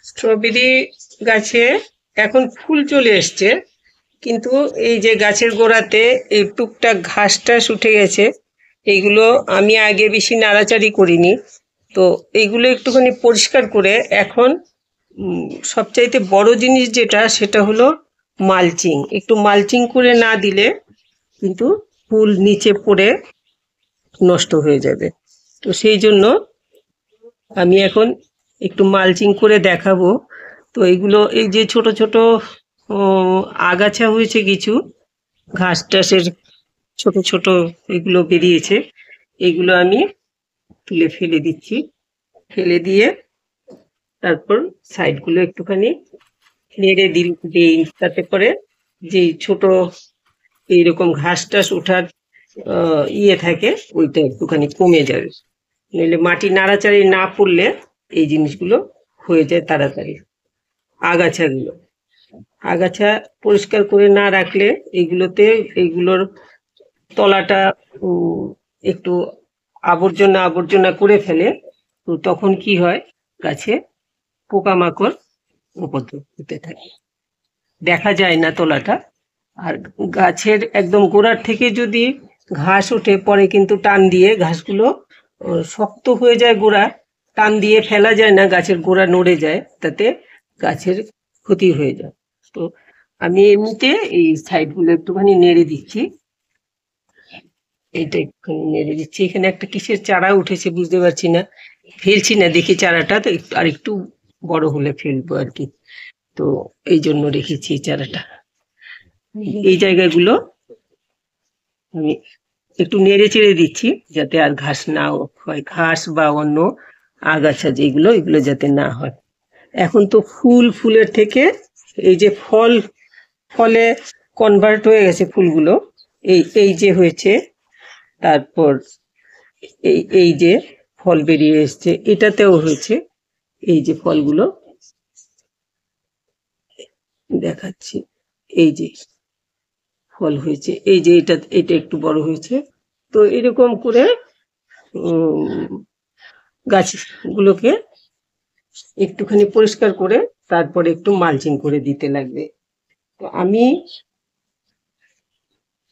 Strawberry গাছে এখন ফুল চলে এসছে, কিন্তু এই যে গাছের গোড়াতে এই টুকটাক ঘাস টাস উঠে গেছে, এইগুলো আমি আগে বেশি নাড়াচাড়ি করিনি। তো এইগুলো একটুখানি পরিষ্কার করে এখন সবচাইতে বড় জিনিস যেটা সেটা হলো মালচিং। একটু মালচিং করে না দিলে কিন্তু ফুল নিচে পড়ে নষ্ট হয়ে যাবে। তো সেই জন্য আমি এখন একটু মালচিং করে দেখাবো। তো এইগুলো এই যে ছোট ছোট আগাছা হয়েছে, কিছু ঘাস টাসের ছোট ছোট এগুলো বেরিয়েছে, এগুলো আমি তুলে ফেলে দিচ্ছি। ফেলে দিয়ে তারপর সাইডগুলো একটুখানি নেড়ে দিই, তাতে করে যে ছোট এইরকম ঘাস টাস ওঠার ইয়ে থাকে, ওইটা একটুখানি কমে যাবে। নইলে মাটি নাড়াচাড়ি না পড়লে এই জিনিসগুলো হয়ে যায় তাড়াতাড়ি। আগাছাগুলো আগাছা পরিষ্কার করে না রাখলে এইগুলোতে এইগুলোর তলাটা একটু আবর্জনা আবর্জনা করে ফেলে। তো তখন কি হয়, গাছে পোকামাকড় উপদ্রব হতে থাকে, দেখা যায় না তলাটা। আর গাছের একদম গোড়ার থেকে যদি ঘাস ওঠে, পরে কিন্তু টান দিয়ে ঘাসগুলো শক্ত হয়ে যায়, গোড়া টান দিয়ে ফেলা যায় না, গাছের গোড়া নড়ে যায়, তাতে গাছের ক্ষতি হয়ে যায়। তো আমি এমনিতে এই সাইডগুলো একটুখানি নেড়ে দিচ্ছি, এইটা একটুখানি নেড়ে দিচ্ছি। এখানে একটা কিসের চারা উঠেছে বুঝতে পারছি না, ফেলছি না দেখি চারাটা, তো আর একটু বড় হলে ফেলবো আর কি। তো এই জন্য রেখেছি এই চারাটা। এই জায়গাগুলো আমি একটু নেড়ে চেড়ে দিচ্ছি যাতে আর ঘাস না হয়, ঘাস বা অন্য আগাছা যেগুলো, এগুলো যাতে না হয়। এখন তো ফুলের থেকে এই যে ফলে কনভার্ট হয়ে গেছে ফুলগুলো, এই যে হয়েছে, তারপর এই যে ফল বেরিয়ে এসছে, এটাতেও হয়েছে। এই যে ফলগুলো দেখাচ্ছি, এই যে ফল হয়েছে, এই যে এটা একটু বড় হয়েছে। তো এরকম করে গাছগুলোকে একটুখানি পরিষ্কার করে তারপরে একটু মালচিং করে দিতে লাগবে। তো আমি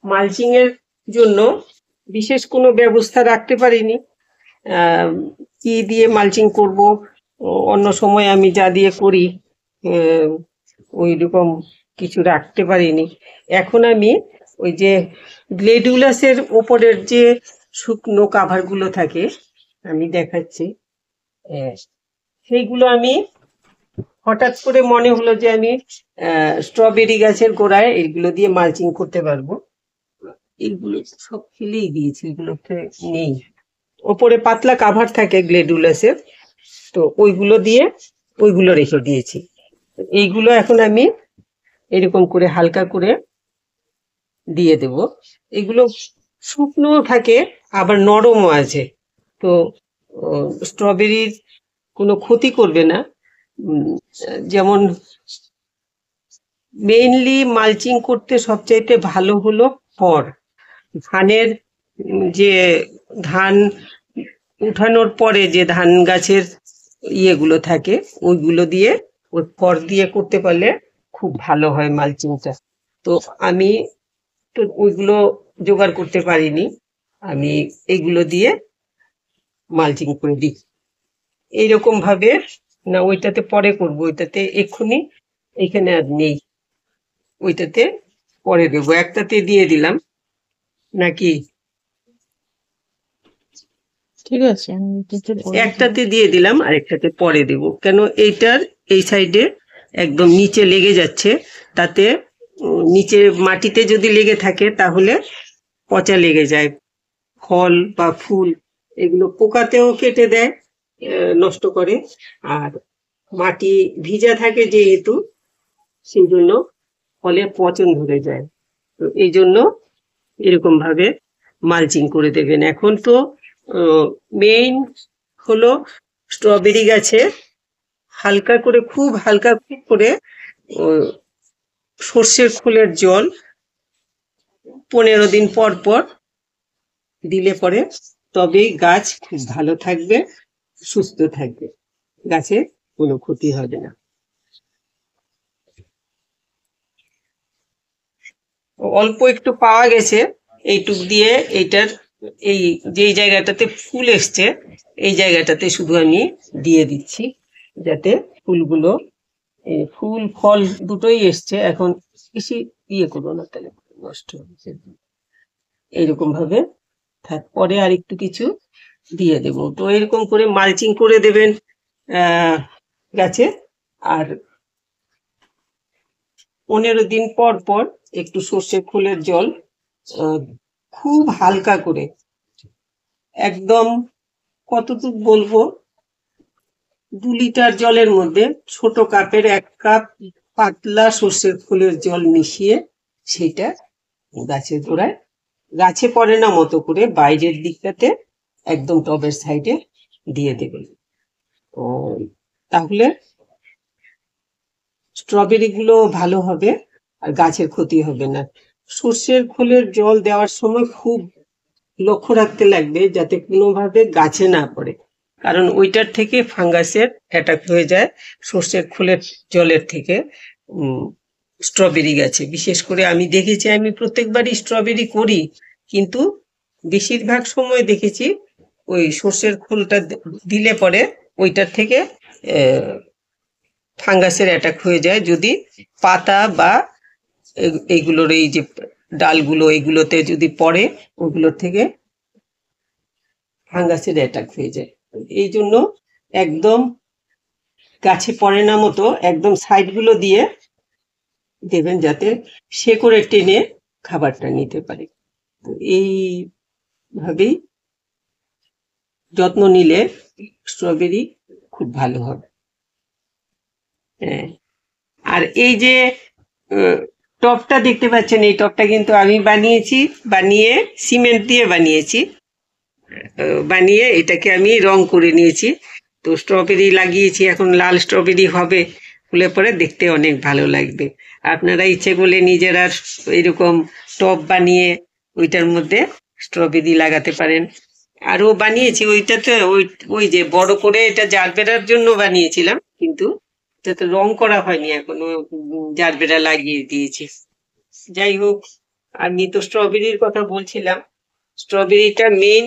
মালচিং এর জন্য বিশেষ কোনো ব্যবস্থা রাখতে পারিনি। কি দিয়ে মালচিং করব, অন্য সময় আমি যা দিয়ে করি ওই রকম কিছু রাখতে পারিনি। এখন আমি ওই যে গ্লেডিউলাসের ওপরের যে শুকনো কাভারগুলো থাকে, আমি দেখাচ্ছি, সেইগুলো আমি হঠাৎ করে মনে হলো যে আমি স্ট্রবেরি গাছের গোড়ায় এইগুলো দিয়ে মালচিং করতে পারবো। এইগুলো সব ফেলেই দিয়েছি, এগুলোতে নেই। ওপরে পাতলা কাভার থাকে গ্লেডুলাসের, তো ওইগুলো রেখে দিয়েছি। এইগুলো এখন আমি এরকম করে হালকা করে দিয়ে দেব। এগুলো শুকনো থাকে, আবার নরমও আছে, তো স্ট্রবেরির কোনো ক্ষতি করবে না। যেমন মেইনলি মালচিং করতে সবচাইতে ভালো হলো খড়। ধানের যে ধান উঠানোর পরে যে ধান গাছের ইয়েগুলো থাকে, ওইগুলো দিয়ে, ওই খড় দিয়ে করতে পারলে খুব ভালো হয় মালচিংটা। তো আমি তো ওইগুলো জোগাড় করতে পারিনি, আমি এইগুলো দিয়ে মালচিং করে দিই এইরকম ভাবে। না, ওইটাতে পরে করবো, ওইটাতে এক্ষুনি এইখানে আর নেই, ওইটাতে পরে দেবো। একটাতে দিয়ে দিলাম নাকি, ঠিক আছে, আমি একটাতে দিয়ে দিলাম, আরেকটাতে পরে দেব। কেন এইটার এই সাইডে একদম নিচে লেগে যাচ্ছে, তাতে নিচে মাটিতে যদি লেগে থাকে তাহলে পচা লেগে যায়, ফল বা ফুল এগুলো পোকাতেও কেটে দেয়, নষ্ট করে। আর মাটি ভিজা থাকে যেহেতু, সেই জন্য ফলে পচন ধরে যায়। তো এই জন্য এরকম ভাবে মালচিং করে দেবেন। এখন তো মেইন হলো স্ট্রবেরি গাছে হালকা করে, খুব হালকা করে সর্ষের খোলের জল 15 দিন পর পর দিলে পরে তবেই গাছ খুব ভালো থাকবে, সুস্থ থাকবে। গাছে কোনো ক্ষতি হবে না। অল্প একটু পাওয়া গেছে, এইটুক দিয়ে এইটার এই যেই জায়গাটাতে ফুল এসছে এই জায়গাটাতে শুধু আমি দিয়ে দিচ্ছি, যাতে ফুলগুলো ফুল ফল দুটোই এসছে। এখন বেশি ইয়ে করবো না, তাহলে নষ্ট হচ্ছে। এইরকম ভাবে থাক, পরে আর একটু কিছু দিয়ে দেব। তো এরকম করে মালচিং করে দেবেন গাছে। আর 15 দিন পর পর একটু সর্ষের খোলের জল খুব হালকা করে, একদম কতটুকু বলবো, 2 লিটার জলের মধ্যে ছোট কাপের 1 কাপ পাতলা সর্ষের খোলের জল মিশিয়ে সেটা গাছের গোড়ায়, গাছে পড়ে না মতো করে বাইরের দিকটাতে একদম টবের সাইডে দিয়ে দেবেন। ও তাহলে স্ট্রবেরি গুলো ভালো হবে আর গাছের ক্ষতি হবে না। সর্ষের খোলের জল দেওয়ার সময় খুব লক্ষ্য রাখতে লাগবে যাতে কোনোভাবে গাছে না পড়ে, কারণ ওইটার থেকে ফাঙ্গাসের অ্যাটাক হয়ে যায় সর্ষের খোলের জলের থেকে স্ট্রবেরি গাছে। বিশেষ করে আমি দেখেছি, আমি প্রত্যেকবারই স্ট্রবেরি করি, কিন্তু বেশিরভাগ সময় দেখেছি ওই সর্ষের খোলটা দিলে পরে ওইটার থেকে ফাঙ্গাসের অ্যাটাক হয়ে যায়, যদি পাতা বা এইগুলোর এই যে ডালগুলো এগুলোতে যদি পড়ে ওগুলোর থেকে ফাঙ্গাসের অ্যাটাক হয়ে যায়। এই জন্য একদম গাছে পড়ে না মতো একদম সাইডগুলো দিয়ে দেবেন, যাতে শেকড়ে টেনে খাবারটা নিতে পারে। এইভাবেই যত্ন নিলে স্ট্রবেরি খুব ভালো হবে। হ্যাঁ, আর এই যে টবটা দেখতে পাচ্ছেন, এই টবটা কিন্তু আমি বানিয়েছি, বানিয়ে সিমেন্ট দিয়ে বানিয়েছি। বানিয়ে এটাকে আমি রং করে নিয়েছি। তো স্ট্রবেরি লাগিয়েছি, এখন লাল স্ট্রবেরি হবে, ফুলে পরে দেখতে অনেক ভালো লাগবে। আপনারা ইচ্ছে করলে নিজেরা এরকম টব বানিয়ে ওইটার মধ্যে স্ট্রবেরি লাগাতে পারেন। আরও বানিয়েছি ওইটাতে, ওই যে বড় করে এটা জারবেরার জন্য বানিয়েছিলাম, কিন্তু এটাতে রং করা হয়নি এখনো, জারবেরা লাগিয়ে দিয়েছি। যাই হোক, আমি তো স্ট্রবেরির কথা বলছিলাম। স্ট্রবেরিটা মেইন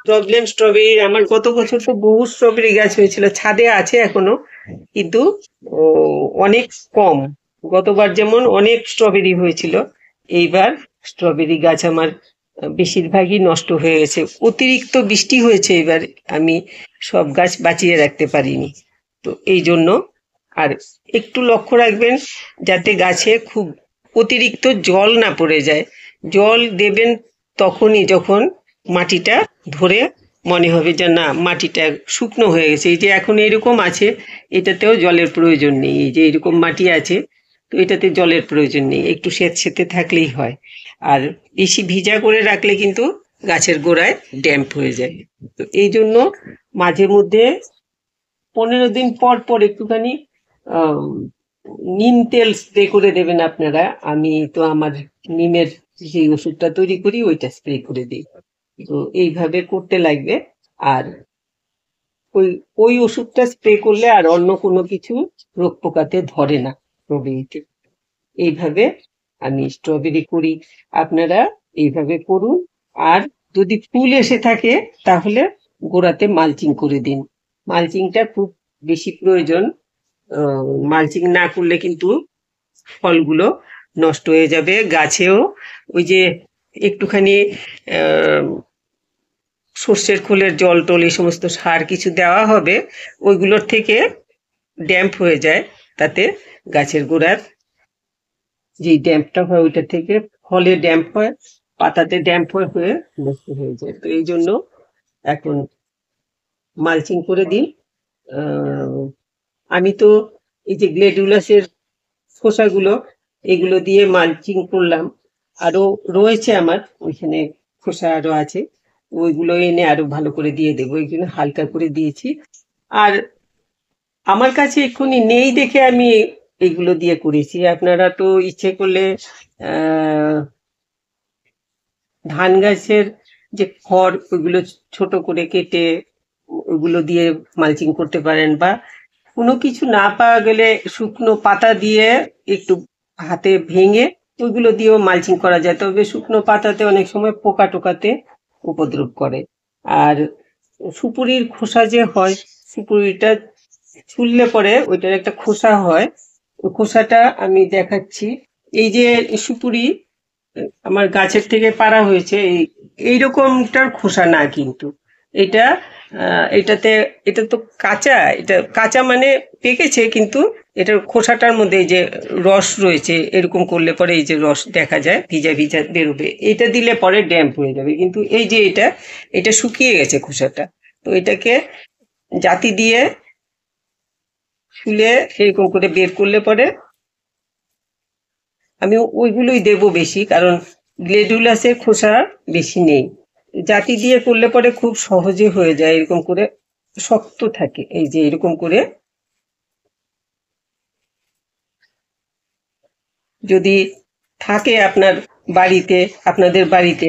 প্রবলেম, স্ট্রবেরি আমার গত বছর তো বহু স্ট্রবেরি গাছ হয়েছিল, ছাদে আছে এখনো, কিন্তু অনেক কম। গতবার যেমন অনেক স্ট্রবেরি হয়েছিল, এইবার স্ট্রবেরি গাছ আমার বেশিরভাগই নষ্ট হয়ে গেছে। অতিরিক্ত বৃষ্টি হয়েছে এবার, আমি সব গাছ বাঁচিয়ে রাখতে পারিনি। তো এই জন্য আর একটু লক্ষ্য রাখবেন যাতে গাছে খুব অতিরিক্ত জল না পড়ে যায়। জল দেবেন তখনই যখন মাটিটা ধরে মনে হবে যে না, মাটিটা শুকনো হয়ে গেছে। এই যে এখন এরকম আছে, এটাতেও জলের প্রয়োজন নেই। এই যে এরকম মাটি আছে, তো এটাতে জলের প্রয়োজন নেই, একটু সেতে থাকলেই হয়। আর বেশি ভিজা করে রাখলে কিন্তু গাছের গোড়ায় ড্যাম্প হয়ে যায়। তো এই জন্য মাঝে মধ্যে 15 দিন পর পর একটুখানি নিম তেল স্প্রে করে দেবেন আপনারা। আমি তো আমার নিমের যে ওষুধটা তৈরি করি ওইটা স্প্রে করে দিই। তো এইভাবে করতে লাগবে। আর ওই ওই ওষুধটা স্প্রে করলে আর অন্য কোনো কিছু রোগ পোকাতে ধরে না স্ট্রবেরিতে। এইভাবে আমি স্ট্রবেরি করি, আপনারা এইভাবে করুন। আর যদি ফুল এসে থাকে তাহলে গোড়াতে মালচিং করে দিন, মালচিংটা খুব বেশি প্রয়োজন। মালচিং না করলে কিন্তু ফলগুলো নষ্ট হয়ে যাবে। গাছেও ওই যে একটুখানি সর্ষের খোলের জল টল এই সমস্ত সার কিছু দেওয়া হবে, ওইগুলোর থেকে ড্যাম্প হয়ে যায়, তাতে গাছের গোড়ার যে ড্যাম্পটা হয় ওইটা থেকে ফলে ড্যাম্প হয়, পাতাতে ড্যাম্প হয়ে নষ্ট হয়ে যায়। তো এই জন্য এখন মালচিং করে দিন। আমি তো এই যে গ্লেডুলাসের খোসাগুলো এগুলো দিয়ে মালচিং করলাম, আরো রয়েছে আমার ওইখানে খোসা আরো আছে, ওইগুলো এনে আরো ভালো করে দিয়ে দেবো, ওই জন্য হালকা করে দিয়েছি। আর আমার কাছে এক্ষুনি নেই দেখে আমি এগুলো দিয়ে করেছি। আপনারা তো ইচ্ছে করলে ধান গাছের যে খড় ওইগুলো ছোট করে কেটে ওগুলো দিয়ে মালচিং করতে পারেন, বা কোনো কিছু না পাওয়া গেলে শুকনো পাতা দিয়ে একটু হাতে ভেঙে ওইগুলো দিয়েও মালচিং করা যায়, তবে শুকনো পাতাতে অনেক সময় পোকা টোকাতে উপদ্রব করে। আর সুপুরির খোসা যে হয়, সুপুরিটা ছুললে পরে ওইটার একটা খোসা হয়, ওই খোসাটা আমি দেখাচ্ছি। এই যে সুপুরি আমার গাছের থেকে পাড়া হয়েছে, এইরকমটার খোসা না কিন্তু এটা, এটাতে, এটা তো কাঁচা, এটা কাঁচা মানে পেকেছে, কিন্তু এটার খোসাটার মধ্যে এই যে রস রয়েছে, এরকম করলে পরে এই যে রস দেখা যায়, ভিজা ভিজা বেরোবে, এটা দিলে পরে ড্যাম্প হয়ে যাবে। কিন্তু এই যে এটা শুকিয়ে গেছে খোসাটা, তো এটাকে জাতি দিয়ে শুলে এরকম করে বের করলে পরে আমি ওইগুলোই দেব বেশি, কারণ গ্লেডুলাসের খোসা বেশি নেই। জাতি দিয়ে করলে পরে খুব সহজে হয়ে যায়, এরকম করে শক্ত থাকে। এই যে এরকম করে যদি থাকে আপনার বাড়িতে, আপনাদের বাড়িতে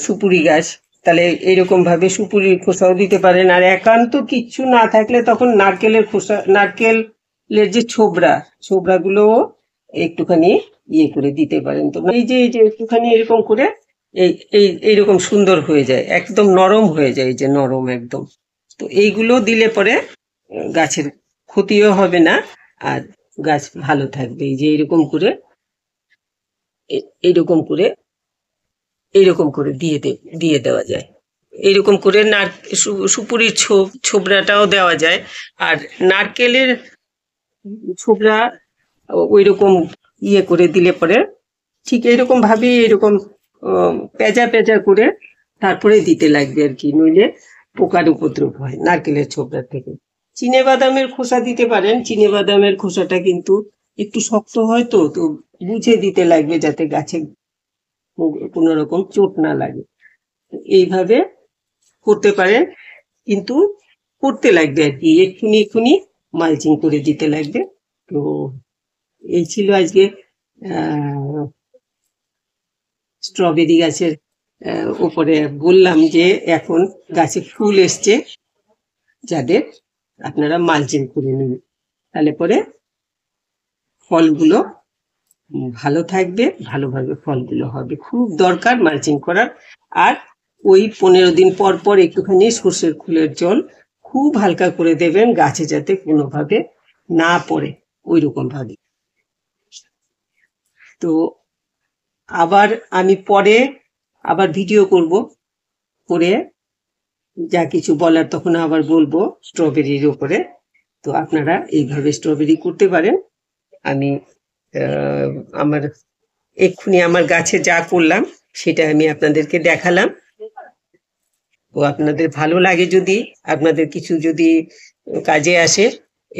সুপুরি গাছ, তাহলে এইরকম ভাবে সুপুরির খোসাও দিতে পারেন। আর একান্ত কিচ্ছু না থাকলে তখন নারকেলের খোসা, নারকেলের যে ছোবড়াগুলোও একটুখানি ইয়ে করে দিতে পারেন। তো এই যে একটুখানি এরকম করে এইরকম সুন্দর হয়ে যায়, একদম নরম হয়ে যায়, এই যে নরম একদম। তো এইগুলো দিলে পরে গাছের ক্ষতিও হবে না, আর গাছ ভালো থাকবে। এই যে এইরকম করে এইরকম করে দিয়ে দেওয়া যায়। এইরকম করে সুপুরির ছোবড়াটাও দেওয়া যায়। আর নারকেলের ছোবড়া ওইরকম ইয়ে করে দিলে পরে ঠিক এরকম ভাবে এরকম পেঁচা পেঁচা করে তারপরে দিতে লাগবে আর কি, নইলে পোকার উপদ্রব হয় নারকেলের ছোবড়া থেকে। চিনে বাদামের খোসা দিতে পারেন, চিনে বাদামের খোসাটা কিন্তু একটু শক্ত হয়, তো তো বুঝে দিতে লাগবে যাতে গাছে কোনো রকম চোট না লাগে। এইভাবে করতে পারেন, কিন্তু করতে লাগবে আর কি, এক্ষুনি মালচিং করে দিতে লাগবে। তো এই ছিল আজকে স্ট্রবেরি গাছের উপরে বললাম যে এখন গাছে ফুল এসছে, যাদের আপনারা মালচিং করে নিন, তাহলে পরে ফলগুলো ভালো থাকবে, ভালোভাবে ফলগুলো হবে। খুব দরকার মালচিং করার। আর ওই 15 দিন পর পর একটুখানি সর্ষের খোলের জল খুব হালকা করে দেবেন, গাছে যাতে কোনোভাবে না পড়ে ওই রকম ভাবে। তো আবার আমি পরে আবার ভিডিও করব, করে যা কিছু বলার তখন আবার বলবো স্ট্রবেরির উপরে। তো আপনারা এইভাবে স্ট্রবেরি করতে পারেন। আমি আমার এক্ষুনি আমার গাছে যা করলাম সেটা আমি আপনাদেরকে দেখালাম। তো আপনাদের ভালো লাগে, যদি আপনাদের কিছু যদি কাজে আসে,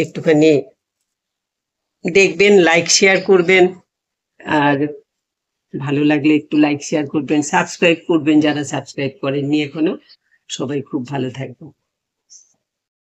একটুখানি দেখবেন, লাইক শেয়ার করবেন। আর ভালো লাগলে একটু লাইক শেয়ার করবেন, সাবস্ক্রাইব করবেন যারা সাবস্ক্রাইব করেননি এখনো। সবাই খুব ভালো থাকবেন।